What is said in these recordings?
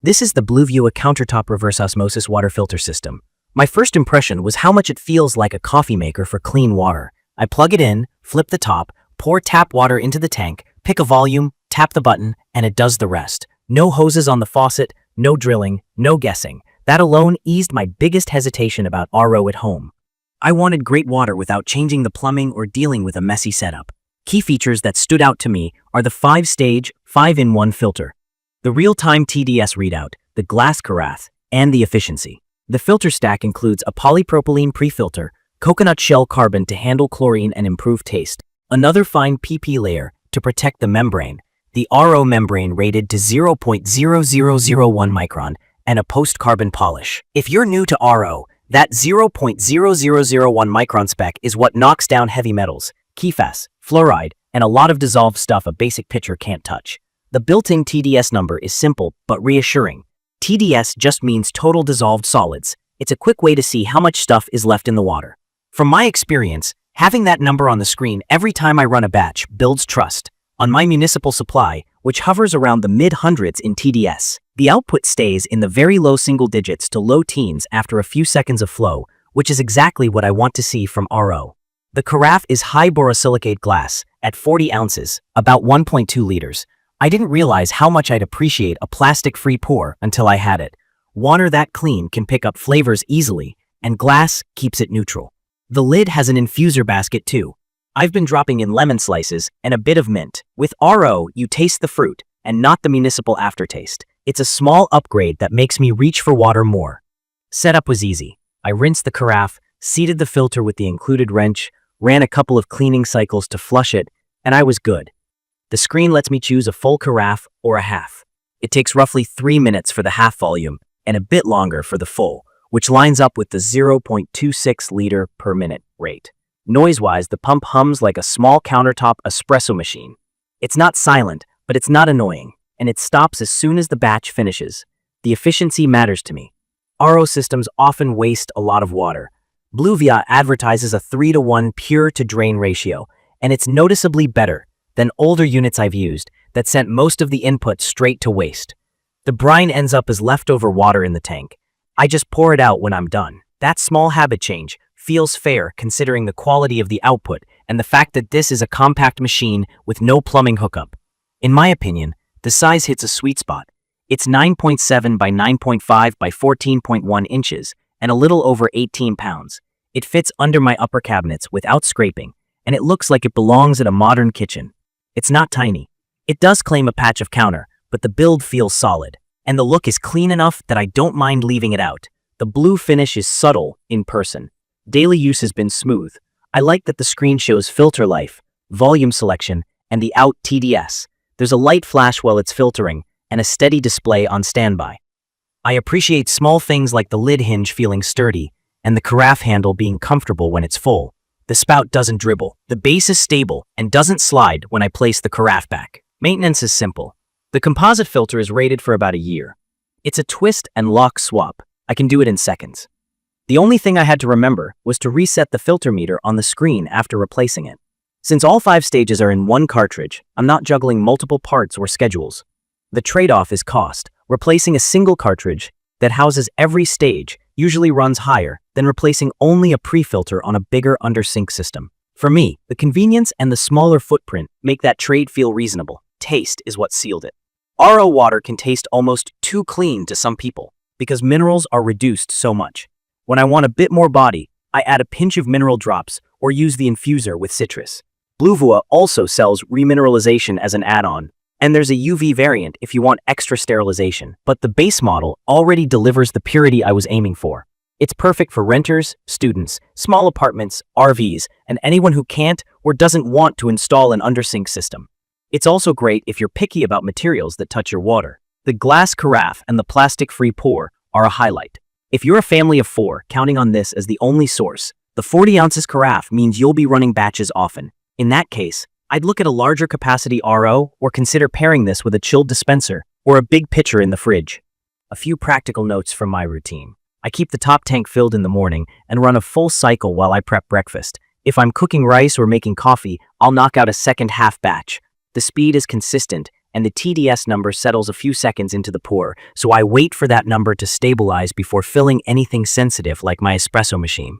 This is the Bluevua Countertop Reverse Osmosis Water Filter System. My first impression was how much it feels like a coffee maker for clean water. I plug it in, flip the top, pour tap water into the tank, pick a volume, tap the button, and it does the rest. No hoses on the faucet, no drilling, no guessing. That alone eased my biggest hesitation about RO at home. I wanted great water without changing the plumbing or dealing with a messy setup. Key features that stood out to me are the 5-stage, 5-in-1 filter, the real-time TDS readout, the glass carafe, and the efficiency. The filter stack includes a polypropylene pre-filter, coconut shell carbon to handle chlorine and improve taste, another fine PP layer to protect the membrane, the RO membrane rated to 0.0001 micron, and a post-carbon polish. If you're new to RO, that 0.0001 micron spec is what knocks down heavy metals, PFAS, fluoride, and a lot of dissolved stuff a basic pitcher can't touch. The built-in TDS number is simple but reassuring. TDS just means total dissolved solids. It's a quick way to see how much stuff is left in the water. From my experience, having that number on the screen every time I run a batch builds trust. On my municipal supply, which hovers around the mid-hundreds in TDS, the output stays in the very low single digits to low teens after a few seconds of flow, which is exactly what I want to see from RO. The carafe is high borosilicate glass at 40 ounces, about 1.2 liters. I didn't realize how much I'd appreciate a plastic-free pour until I had it. Water that clean can pick up flavors easily, and glass keeps it neutral. The lid has an infuser basket too. I've been dropping in lemon slices and a bit of mint. With RO, you taste the fruit and not the municipal aftertaste. It's a small upgrade that makes me reach for water more. Setup was easy. I rinsed the carafe, seated the filter with the included wrench, ran a couple of cleaning cycles to flush it, and I was good. The screen lets me choose a full carafe or a half. It takes roughly 3 minutes for the half volume and a bit longer for the full, which lines up with the 0.26 liter per minute rate. Noise-wise, the pump hums like a small countertop espresso machine. It's not silent, but it's not annoying, and it stops as soon as the batch finishes. The efficiency matters to me. RO systems often waste a lot of water. Bluevua advertises a 3-to-1 pure-to-drain ratio, and it's noticeably better than older units I've used that sent most of the input straight to waste. The brine ends up as leftover water in the tank. I just pour it out when I'm done. That small habit change feels fair considering the quality of the output and the fact that this is a compact machine with no plumbing hookup. In my opinion, the size hits a sweet spot. It's 9.7 by 9.5 by 14.1 inches and a little over 18 pounds. It fits under my upper cabinets without scraping, and it looks like it belongs in a modern kitchen. It's not tiny. It does claim a patch of counter, but the build feels solid, and the look is clean enough that I don't mind leaving it out. The blue finish is subtle in person. Daily use has been smooth. I like that the screen shows filter life, volume selection, and the out TDS. There's a light flash while it's filtering, and a steady display on standby. I appreciate small things like the lid hinge feeling sturdy, and the carafe handle being comfortable when it's full. The spout doesn't dribble. The base is stable and doesn't slide when I place the carafe back. Maintenance is simple. The composite filter is rated for about a year. It's a twist and lock swap. I can do it in seconds. The only thing I had to remember was to reset the filter meter on the screen after replacing it. Since all 5 stages are in one cartridge, I'm not juggling multiple parts or schedules. The trade-off is cost. Replacing a single cartridge that houses every stage usually runs higher than replacing only a pre-filter on a bigger under-sink system. For me, the convenience and the smaller footprint make that trade feel reasonable. Taste is what sealed it. RO water can taste almost too clean to some people because minerals are reduced so much. When I want a bit more body, I add a pinch of mineral drops or use the infuser with citrus. Bluevua also sells remineralization as an add-on, and there's a UV variant if you want extra sterilization, but the base model already delivers the purity I was aiming for. It's perfect for renters, students, small apartments, RVs, and anyone who can't or doesn't want to install an undersink system. It's also great if you're picky about materials that touch your water. The glass carafe and the plastic-free pour are a highlight. If you're a family of 4 counting on this as the only source, the 40 ounces carafe means you'll be running batches often. In that case, I'd look at a larger capacity RO or consider pairing this with a chilled dispenser or a big pitcher in the fridge. A few practical notes from my routine. I keep the top tank filled in the morning and run a full cycle while I prep breakfast. If I'm cooking rice or making coffee, I'll knock out a second half batch. The speed is consistent and the TDS number settles a few seconds into the pour, so I wait for that number to stabilize before filling anything sensitive like my espresso machine.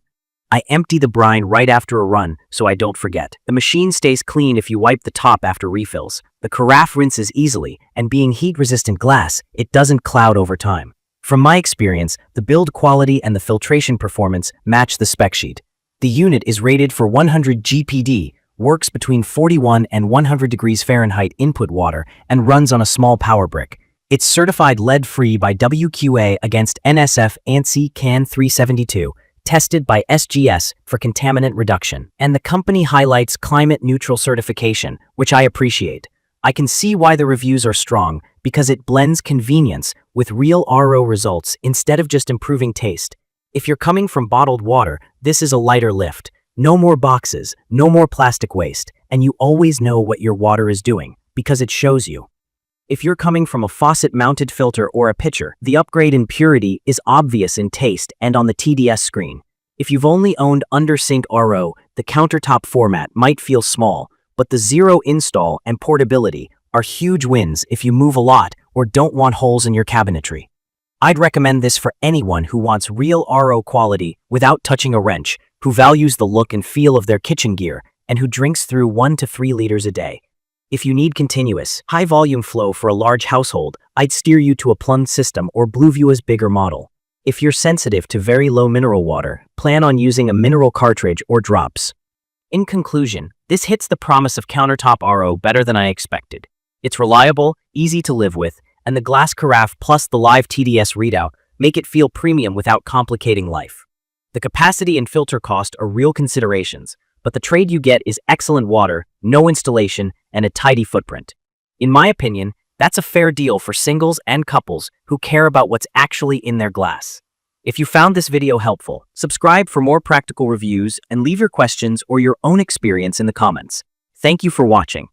I empty the brine right after a run so I don't forget. The machine stays clean if you wipe the top after refills. The carafe rinses easily, and being heat-resistant glass, it doesn't cloud over time. From my experience, the build quality and the filtration performance match the spec sheet. The unit is rated for 100 GPD, works between 41 and 100 degrees Fahrenheit input water, and runs on a small power brick. It's certified lead-free by WQA against NSF ANSI CAN 372, tested by SGS for contaminant reduction, and the company highlights climate-neutral certification, which I appreciate. I can see why the reviews are strong, because it blends convenience with real RO results instead of just improving taste. If you're coming from bottled water, this is a lighter lift. No more boxes, no more plastic waste, and you always know what your water is doing, because it shows you. If you're coming from a faucet-mounted filter or a pitcher, the upgrade in purity is obvious in taste and on the TDS screen. If you've only owned under-sink RO, the countertop format might feel small, but the zero install and portability are huge wins if you move a lot or don't want holes in your cabinetry. I'd recommend this for anyone who wants real RO quality without touching a wrench, who values the look and feel of their kitchen gear, and who drinks through 1 to 3 liters a day. If you need continuous, high-volume flow for a large household, I'd steer you to a Plunge system or Bluevua's bigger model. If you're sensitive to very low mineral water, plan on using a mineral cartridge or drops. In conclusion, this hits the promise of countertop RO better than I expected. It's reliable, easy to live with, and the glass carafe plus the live TDS readout make it feel premium without complicating life. The capacity and filter cost are real considerations, but the trade you get is excellent water, no installation, and a tidy footprint. In my opinion, that's a fair deal for singles and couples who care about what's actually in their glass. If you found this video helpful, subscribe for more practical reviews and leave your questions or your own experience in the comments. Thank you for watching.